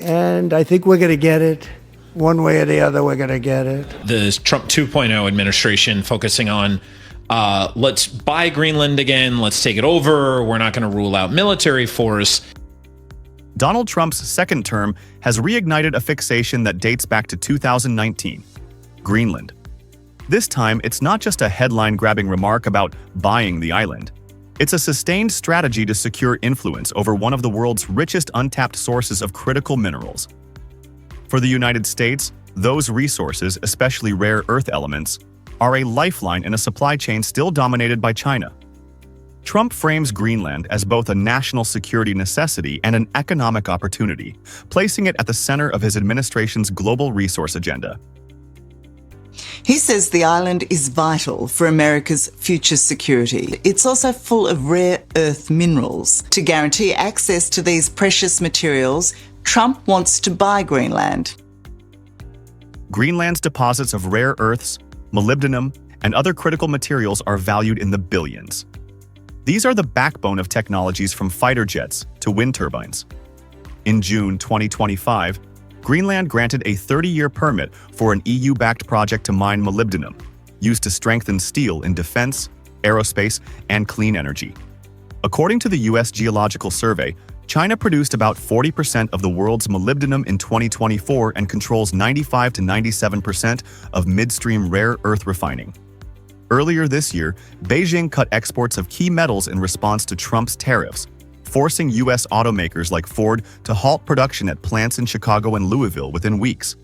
And I think we're going to get it. One way or the other, we're going to get it. The Trump 2.0 administration focusing on let's buy Greenland again, let's take it over, we're not going to rule out military force. Donald Trump's second term has reignited a fixation that dates back to 2019, Greenland. This time, it's not just a headline-grabbing remark about buying the island. It's a sustained strategy to secure influence over one of the world's richest untapped sources of critical minerals. For the United States, those resources, especially rare earth elements, are a lifeline in a supply chain still dominated by China. Trump frames Greenland as both a national security necessity and an economic opportunity, placing it at the center of his administration's global resource agenda. He says the island is vital for America's future security. It's also full of rare earth minerals. To guarantee access to these precious materials, Trump wants to buy Greenland. Greenland's deposits of rare earths, molybdenum, and other critical materials are valued in the billions. These are the backbone of technologies from fighter jets to wind turbines. In June 2025, Greenland granted a 30-year permit for an EU-backed project to mine molybdenum, used to strengthen steel in defense, aerospace, and clean energy. According to the U.S. Geological Survey, China produced about 40% of the world's molybdenum in 2024 and controls 95 to 97% of midstream rare earth refining. Earlier this year, Beijing cut exports of key metals in response to Trump's tariffs, forcing U.S. automakers like Ford to halt production at plants in Chicago and Louisville within weeks.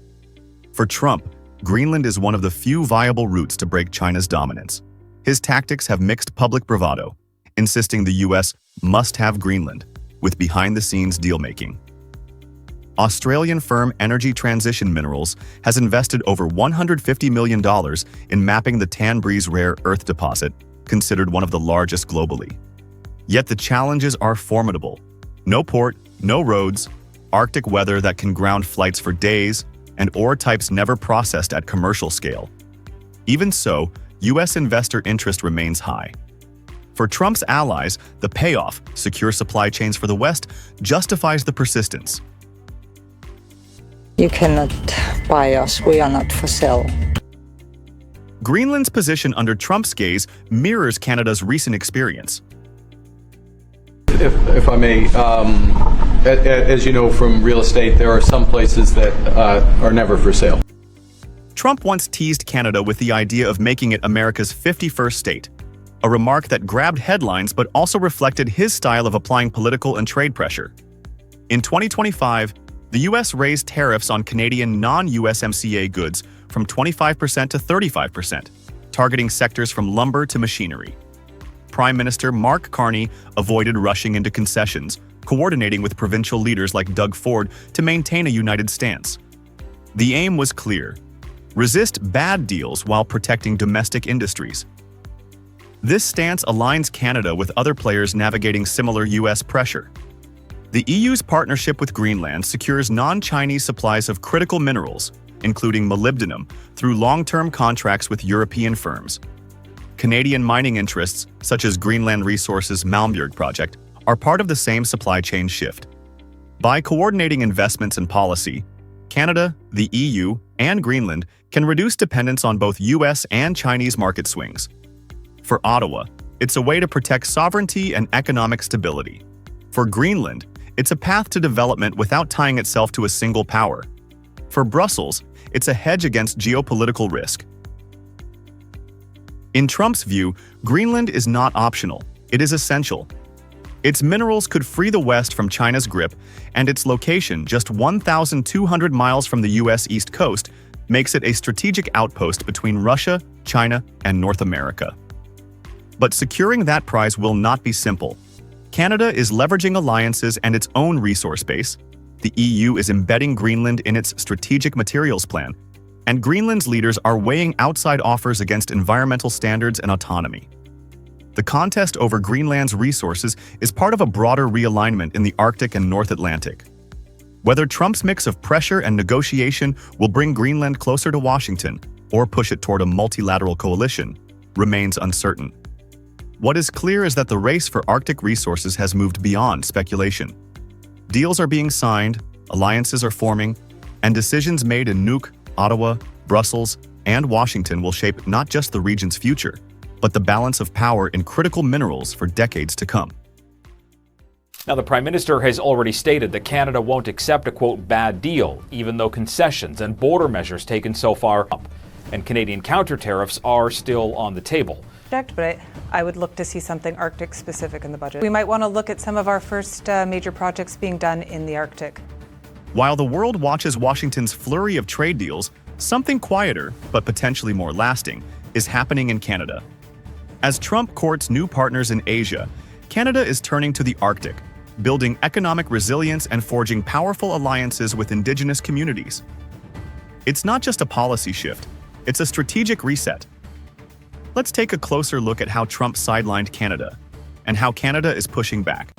For Trump, Greenland is one of the few viable routes to break China's dominance. His tactics have mixed public bravado, insisting the U.S. must have Greenland, with behind-the-scenes deal-making. Australian firm Energy Transition Minerals has invested over $150 million in mapping the Tanbreeze rare earth deposit, considered one of the largest globally. Yet the challenges are formidable. No port, no roads, Arctic weather that can ground flights for days, and ore types never processed at commercial scale. Even so, U.S. investor interest remains high. For Trump's allies, the payoff, secure supply chains for the West, justifies the persistence. You cannot buy us, we are not for sale. Greenland's position under Trump's gaze mirrors Canada's recent experience. If I may, as you know from real estate, there are some places that are never for sale. Trump once teased Canada with the idea of making it America's 51st state, a remark that grabbed headlines but also reflected his style of applying political and trade pressure. In 2025, the U.S. raised tariffs on Canadian non-USMCA goods from 25% to 35%, targeting sectors from lumber to machinery. Prime Minister Mark Carney avoided rushing into concessions, coordinating with provincial leaders like Doug Ford to maintain a united stance. The aim was clear: resist bad deals while protecting domestic industries. This stance aligns Canada with other players navigating similar U.S. pressure. The EU's partnership with Greenland secures non-Chinese supplies of critical minerals, including molybdenum, through long-term contracts with European firms. Canadian mining interests, such as Greenland Resources' Malmbjerg project, are part of the same supply chain shift. By coordinating investments and policy, Canada, the EU, and Greenland can reduce dependence on both US and Chinese market swings. For Ottawa, it's a way to protect sovereignty and economic stability. For Greenland, it's a path to development without tying itself to a single power. For Brussels, it's a hedge against geopolitical risk. In Trump's view, Greenland is not optional, it is essential. Its minerals could free the West from China's grip, and its location, just 1,200 miles from the U.S. East Coast, makes it a strategic outpost between Russia, China, and North America. But securing that prize will not be simple. Canada is leveraging alliances and its own resource base. The EU is embedding Greenland in its strategic materials plan, and Greenland's leaders are weighing outside offers against environmental standards and autonomy. The contest over Greenland's resources is part of a broader realignment in the Arctic and North Atlantic. Whether Trump's mix of pressure and negotiation will bring Greenland closer to Washington or push it toward a multilateral coalition remains uncertain. What is clear is that the race for Arctic resources has moved beyond speculation. Deals are being signed, Alliances are forming, and decisions made in Nuuk, Ottawa, Brussels, and Washington will shape not just the region's future, but the balance of power in critical minerals for decades to come. Now, the Prime Minister has already stated that Canada won't accept a, quote, bad deal, even though concessions and border measures taken so far up, and Canadian counter-tariffs are still on the table. But I would look to see something Arctic-specific in the budget. We might want to look at some of our first major projects being done in the Arctic. While the world watches Washington's flurry of trade deals, something quieter, but potentially more lasting, is happening in Canada. As Trump courts new partners in Asia, Canada is turning to the Arctic, building economic resilience and forging powerful alliances with Indigenous communities. It's not just a policy shift, it's a strategic reset. Let's take a closer look at how Trump sidelined Canada, and how Canada is pushing back.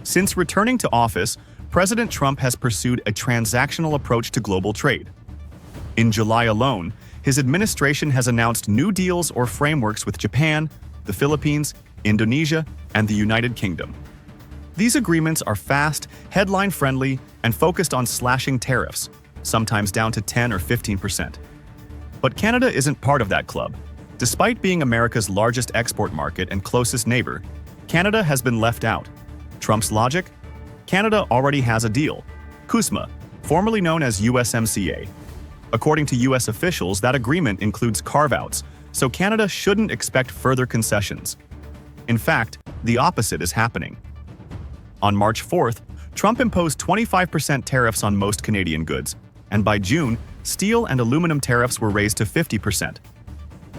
Since returning to office, President Trump has pursued a transactional approach to global trade. In July alone, his administration has announced new deals or frameworks with Japan, the Philippines, Indonesia, and the United Kingdom. These agreements are fast, headline-friendly, and focused on slashing tariffs, sometimes down to 10 or 15%. But Canada isn't part of that club. Despite being America's largest export market and closest neighbor, Canada has been left out. Trump's logic? Canada already has a deal, CUSMA, formerly known as USMCA. According to U.S. officials, that agreement includes carve-outs, so Canada shouldn't expect further concessions. In fact, the opposite is happening. On March 4th, Trump imposed 25% tariffs on most Canadian goods, and by June, steel and aluminum tariffs were raised to 50%.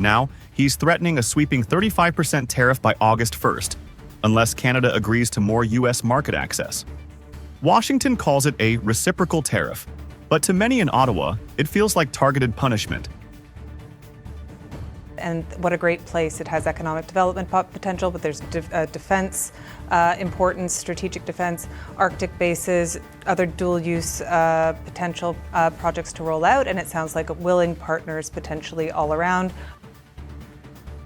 Now, he's threatening a sweeping 35% tariff by August 1st, unless Canada agrees to more U.S. market access. Washington calls it a reciprocal tariff, but to many in Ottawa, it feels like targeted punishment. And what a great place. It has economic development potential, but there's defense importance, strategic defense, Arctic bases, other dual-use potential projects to roll out, and it sounds like willing partners potentially all around.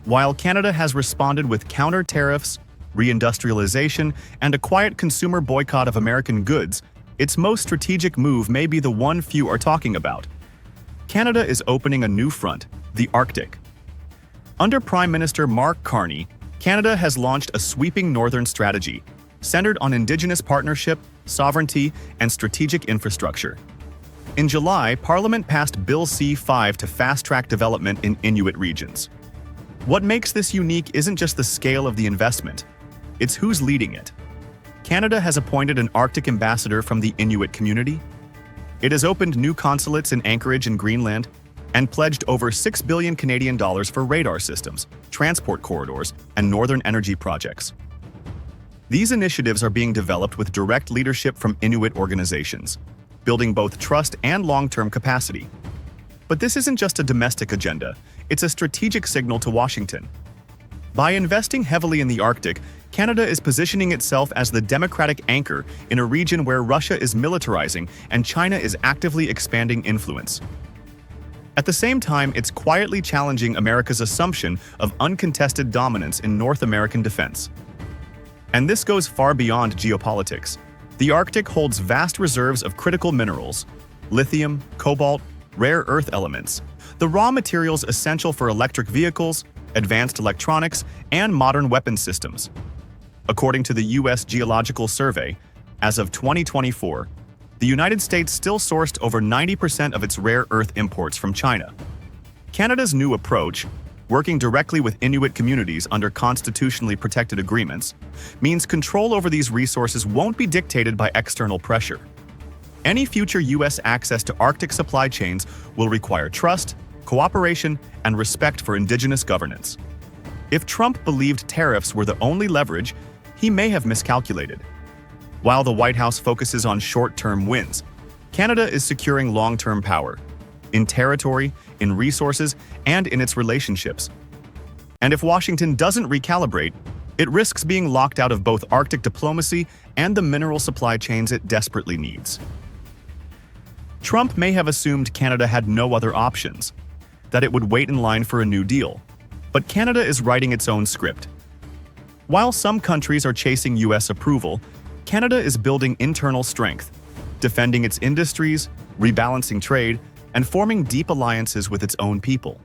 While Canada has responded with counter-tariffs, reindustrialization, and a quiet consumer boycott of American goods, its most strategic move may be the one few are talking about. Canada is opening a new front, the Arctic. Under Prime Minister Mark Carney, Canada has launched a sweeping northern strategy, centered on Indigenous partnership, sovereignty, and strategic infrastructure. In July, Parliament passed Bill C-5 to fast-track development in Inuit regions. What makes this unique isn't just the scale of the investment, it's who's leading it. Canada has appointed an Arctic ambassador from the Inuit community. It has opened new consulates in Anchorage and Greenland, and pledged over $6 billion Canadian dollars for radar systems, transport corridors, and northern energy projects. These initiatives are being developed with direct leadership from Inuit organizations, building both trust and long-term capacity. But this isn't just a domestic agenda, it's a strategic signal to Washington. By investing heavily in the Arctic, Canada is positioning itself as the democratic anchor in a region where Russia is militarizing and China is actively expanding influence. At the same time, it's quietly challenging America's assumption of uncontested dominance in North American defense. And this goes far beyond geopolitics. The Arctic holds vast reserves of critical minerals, lithium, cobalt, rare earth elements, the raw materials essential for electric vehicles, advanced electronics, and modern weapons systems. According to the U.S. Geological Survey, as of 2024, the United States still sourced over 90% of its rare earth imports from China. Canada's new approach, working directly with Inuit communities under constitutionally protected agreements, means control over these resources won't be dictated by external pressure. Any future U.S. access to Arctic supply chains will require trust, cooperation, and respect for Indigenous governance. If Trump believed tariffs were the only leverage, he may have miscalculated. While the White House focuses on short-term wins, Canada is securing long-term power in territory, in resources, and in its relationships. And if Washington doesn't recalibrate, it risks being locked out of both Arctic diplomacy and the mineral supply chains it desperately needs. Trump may have assumed Canada had no other options, that it would wait in line for a new deal. But Canada is writing its own script. While some countries are chasing U.S. approval, Canada is building internal strength, defending its industries, rebalancing trade, and forming deep alliances with its own people.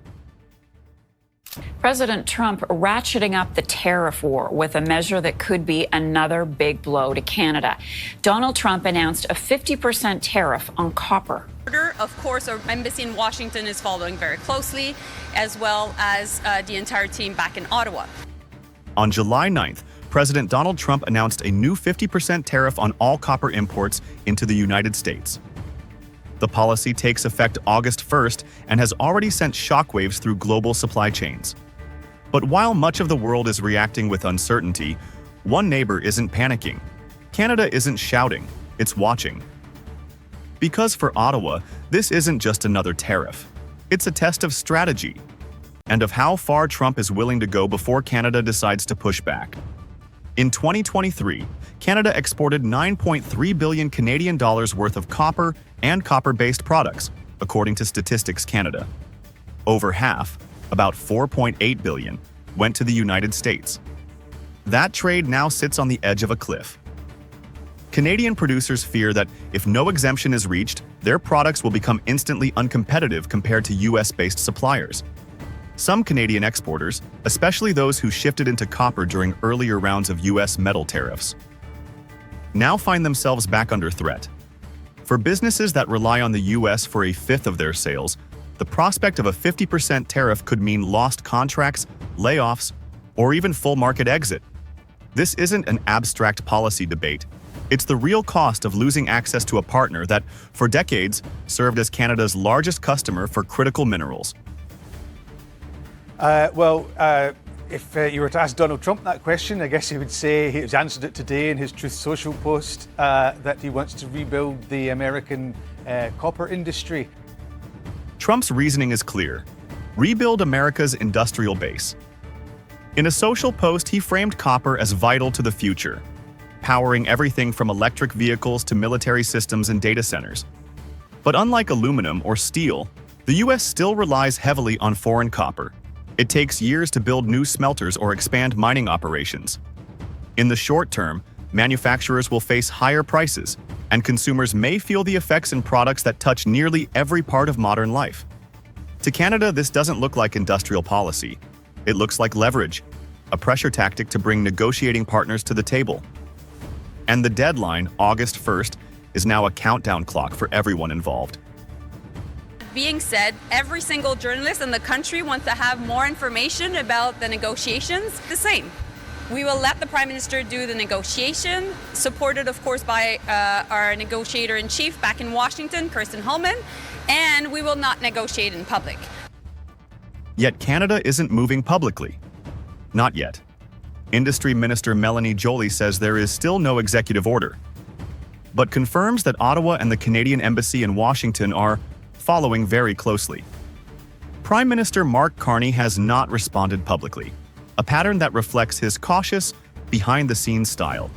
President Trump ratcheting up the tariff war with a measure that could be another big blow to Canada. Donald Trump announced a 50% tariff on copper. Of course, our embassy in Washington is following very closely, as well as the entire team back in Ottawa. On July 9th, President Donald Trump announced a new 50% tariff on all copper imports into the United States. The policy takes effect August 1st and has already sent shockwaves through global supply chains. But while much of the world is reacting with uncertainty, one neighbor isn't panicking. Canada isn't shouting, it's watching. Because for Ottawa, this isn't just another tariff. It's a test of strategy and of how far Trump is willing to go before Canada decides to push back. In 2023, Canada exported 9.3 billion Canadian dollars worth of copper and copper-based products, according to Statistics Canada. Over half, about 4.8 billion, went to the United States. That trade now sits on the edge of a cliff. Canadian producers fear that if no exemption is reached, their products will become instantly uncompetitive compared to US-based suppliers. Some Canadian exporters, especially those who shifted into copper during earlier rounds of US metal tariffs, now find themselves back under threat. For businesses that rely on the US for a fifth of their sales, the prospect of a 50% tariff could mean lost contracts, layoffs, or even full market exit. This isn't an abstract policy debate. It's the real cost of losing access to a partner that, for decades, served as Canada's largest customer for critical minerals. If you were to ask Donald Trump that question, I guess he would say he's answered it today in his Truth Social post that he wants to rebuild the American copper industry. Trump's reasoning is clear: rebuild America's industrial base. In a social post, he framed copper as vital to the future, powering everything from electric vehicles to military systems and data centers. But unlike aluminum or steel, the US still relies heavily on foreign copper. It takes years to build new smelters or expand mining operations. In the short term, manufacturers will face higher prices, and consumers may feel the effects in products that touch nearly every part of modern life. To Canada, this doesn't look like industrial policy. It looks like leverage, a pressure tactic to bring negotiating partners to the table. And the deadline, August 1st, is now a countdown clock for everyone involved. Being said, every single journalist in the country wants to have more information about the negotiations. The same. We will let the Prime Minister do the negotiation, supported, of course, by our negotiator-in-chief back in Washington, Kirsten Holman, and we will not negotiate in public. Yet Canada isn't moving publicly. Not yet. Industry Minister Melanie Joly says there is still no executive order, but confirms that Ottawa and the Canadian Embassy in Washington are following very closely. Prime Minister Mark Carney has not responded publicly, a pattern that reflects his cautious, behind-the-scenes style.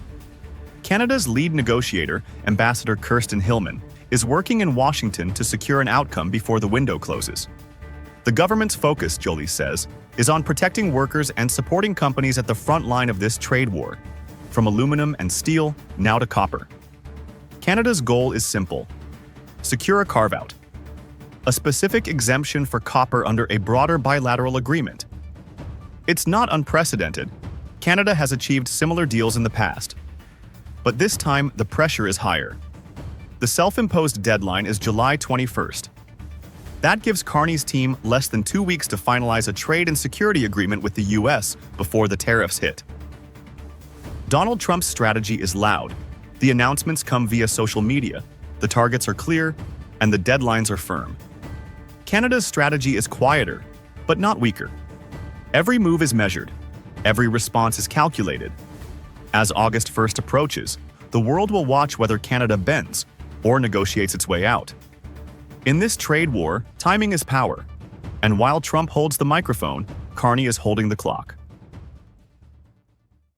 Canada's lead negotiator, Ambassador Kirsten Hillman, is working in Washington to secure an outcome before the window closes. The government's focus, Joly says, is on protecting workers and supporting companies at the front line of this trade war, from aluminum and steel now to copper. Canada's goal is simple: secure a carve-out, a specific exemption for copper under a broader bilateral agreement. It's not unprecedented. Canada has achieved similar deals in the past. But this time, the pressure is higher. The self-imposed deadline is July 21st. That gives Carney's team less than 2 weeks to finalize a trade and security agreement with the US before the tariffs hit. Donald Trump's strategy is loud. The announcements come via social media, the targets are clear, and the deadlines are firm. Canada's strategy is quieter, but not weaker. Every move is measured. Every response is calculated. As August 1st approaches, the world will watch whether Canada bends or negotiates its way out. In this trade war, timing is power. And while Trump holds the microphone, Carney is holding the clock.